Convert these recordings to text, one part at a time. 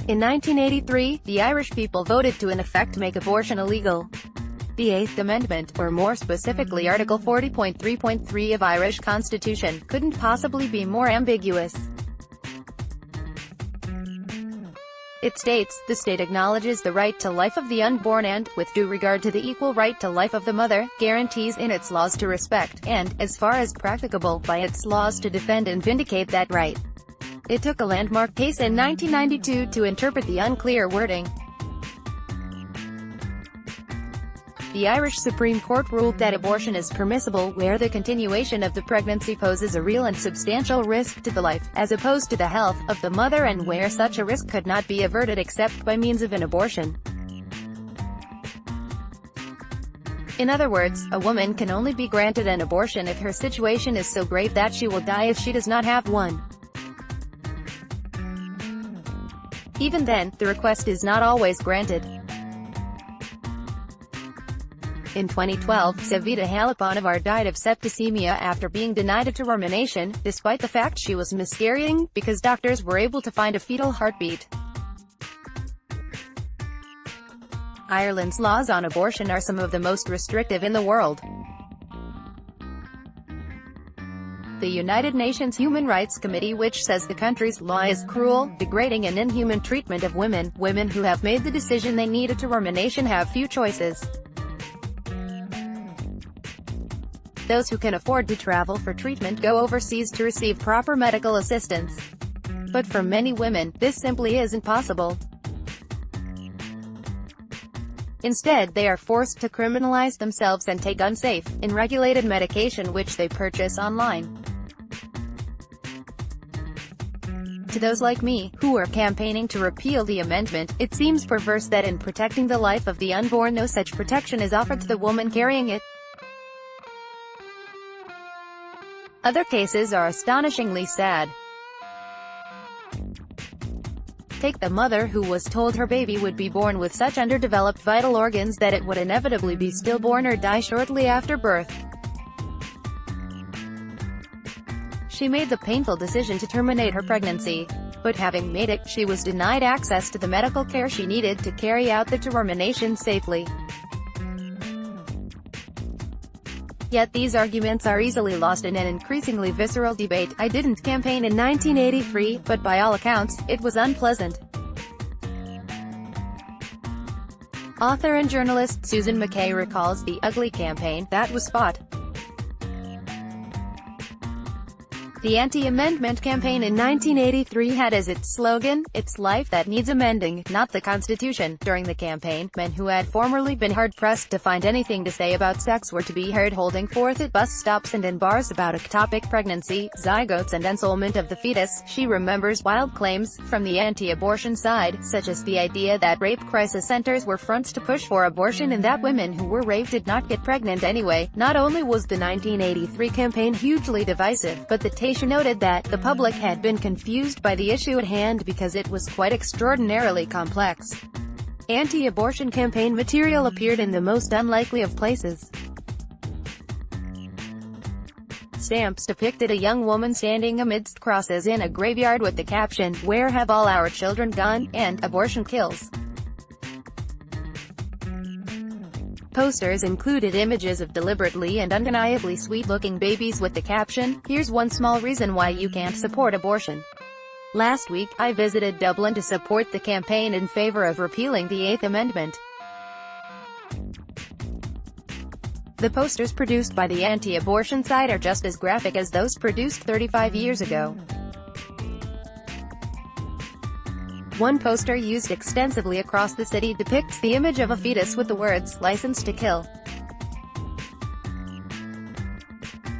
In 1983, the Irish people voted to in effect make abortion illegal. The Eighth Amendment, or more specifically Article 40.3.3 of Irish Constitution, couldn't possibly be more ambiguous. It states, "The state acknowledges the right to life of the unborn and, with due regard to the equal right to life of the mother, guarantees in its laws to respect, and, as far as practicable, by its laws to defend and vindicate that right." It took a landmark case in 1992 to interpret the unclear wording. The Irish Supreme Court ruled that abortion is permissible where the continuation of the pregnancy poses a real and substantial risk to the life, as opposed to the health, of the mother and where such a risk could not be averted except by means of an abortion. In other words, a woman can only be granted an abortion if her situation is so grave that she will die if she does not have one. Even then, the request is not always granted. In 2012, Savita Halaponavar died of septicemia after being denied a termination, despite the fact she was miscarrying, because doctors were able to find a fetal heartbeat. Ireland's laws on abortion are some of the most restrictive in the world. The United Nations Human Rights Committee, which says the country's law is cruel, degrading and inhuman treatment of women who have made the decision they need a termination have few choices. Those who can afford to travel for treatment go overseas to receive proper medical assistance. But for many women, this simply isn't possible. Instead, they are forced to criminalize themselves and take unsafe, unregulated medication which they purchase online. To those like me, who are campaigning to repeal the amendment, it seems perverse that in protecting the life of the unborn no such protection is offered to the woman carrying it. Other cases are astonishingly sad. Take the mother who was told her baby would be born with such underdeveloped vital organs that it would inevitably be stillborn or die shortly after birth. She made the painful decision to terminate her pregnancy. But having made it, she was denied access to the medical care she needed to carry out the termination safely. Yet these arguments are easily lost in an increasingly visceral debate. I didn't campaign in 1983, but by all accounts, it was unpleasant. Author and journalist Susan McKay recalls the ugly campaign that was fought. The anti-amendment campaign in 1983 had as its slogan, "It's life that needs amending, not the Constitution." During the campaign, men who had formerly been hard-pressed to find anything to say about sex were to be heard holding forth at bus stops and in bars about ectopic pregnancy, zygotes and ensoulment of the fetus. She remembers wild claims from the anti-abortion side, such as the idea that rape crisis centers were fronts to push for abortion and that women who were raped did not get pregnant anyway. Not only was the 1983 campaign hugely divisive, but the Taoiseach noted that the public had been confused by the issue at hand because it was quite extraordinarily complex. Anti-abortion campaign material appeared in the most unlikely of places. Stamps depicted a young woman standing amidst crosses in a graveyard with the caption, "Where have all our children gone?" and "Abortion kills." Posters included images of deliberately and undeniably sweet-looking babies with the caption, "Here's one small reason why you can't support abortion." Last week, I visited Dublin to support the campaign in favor of repealing the Eighth Amendment. The posters produced by the anti-abortion side are just as graphic as those produced 35 years ago. One poster used extensively across the city depicts the image of a fetus with the words, "License to kill."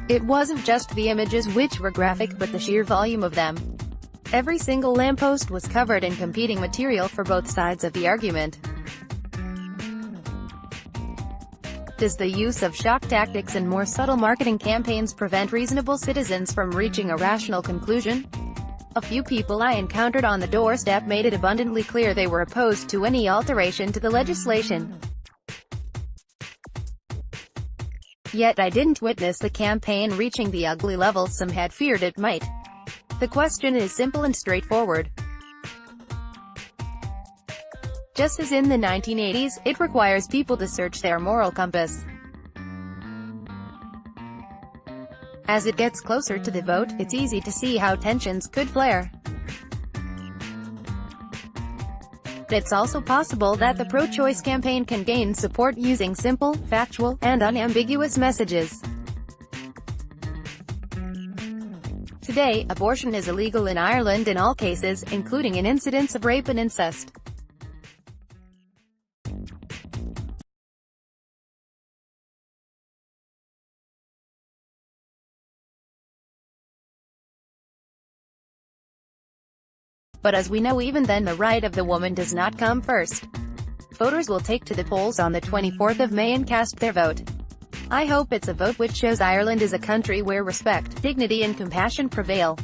It wasn't just the images which were graphic but the sheer volume of them. Every single lamppost was covered in competing material for both sides of the argument. Does the use of shock tactics and more subtle marketing campaigns prevent reasonable citizens from reaching a rational conclusion? A few people I encountered on the doorstep made it abundantly clear they were opposed to any alteration to the legislation. Yet I didn't witness the campaign reaching the ugly levels some had feared it might. The question is simple and straightforward. Just as in the 1980s, it requires people to search their moral compass. As it gets closer to the vote, it's easy to see how tensions could flare. It's also possible that the pro-choice campaign can gain support using simple, factual, and unambiguous messages. Today, abortion is illegal in Ireland in all cases, including in incidents of rape and incest. But as we know, even then the right of the woman does not come first. Voters will take to the polls on the 24th of May and cast their vote. I hope it's a vote which shows Ireland is a country where respect, dignity and compassion prevail.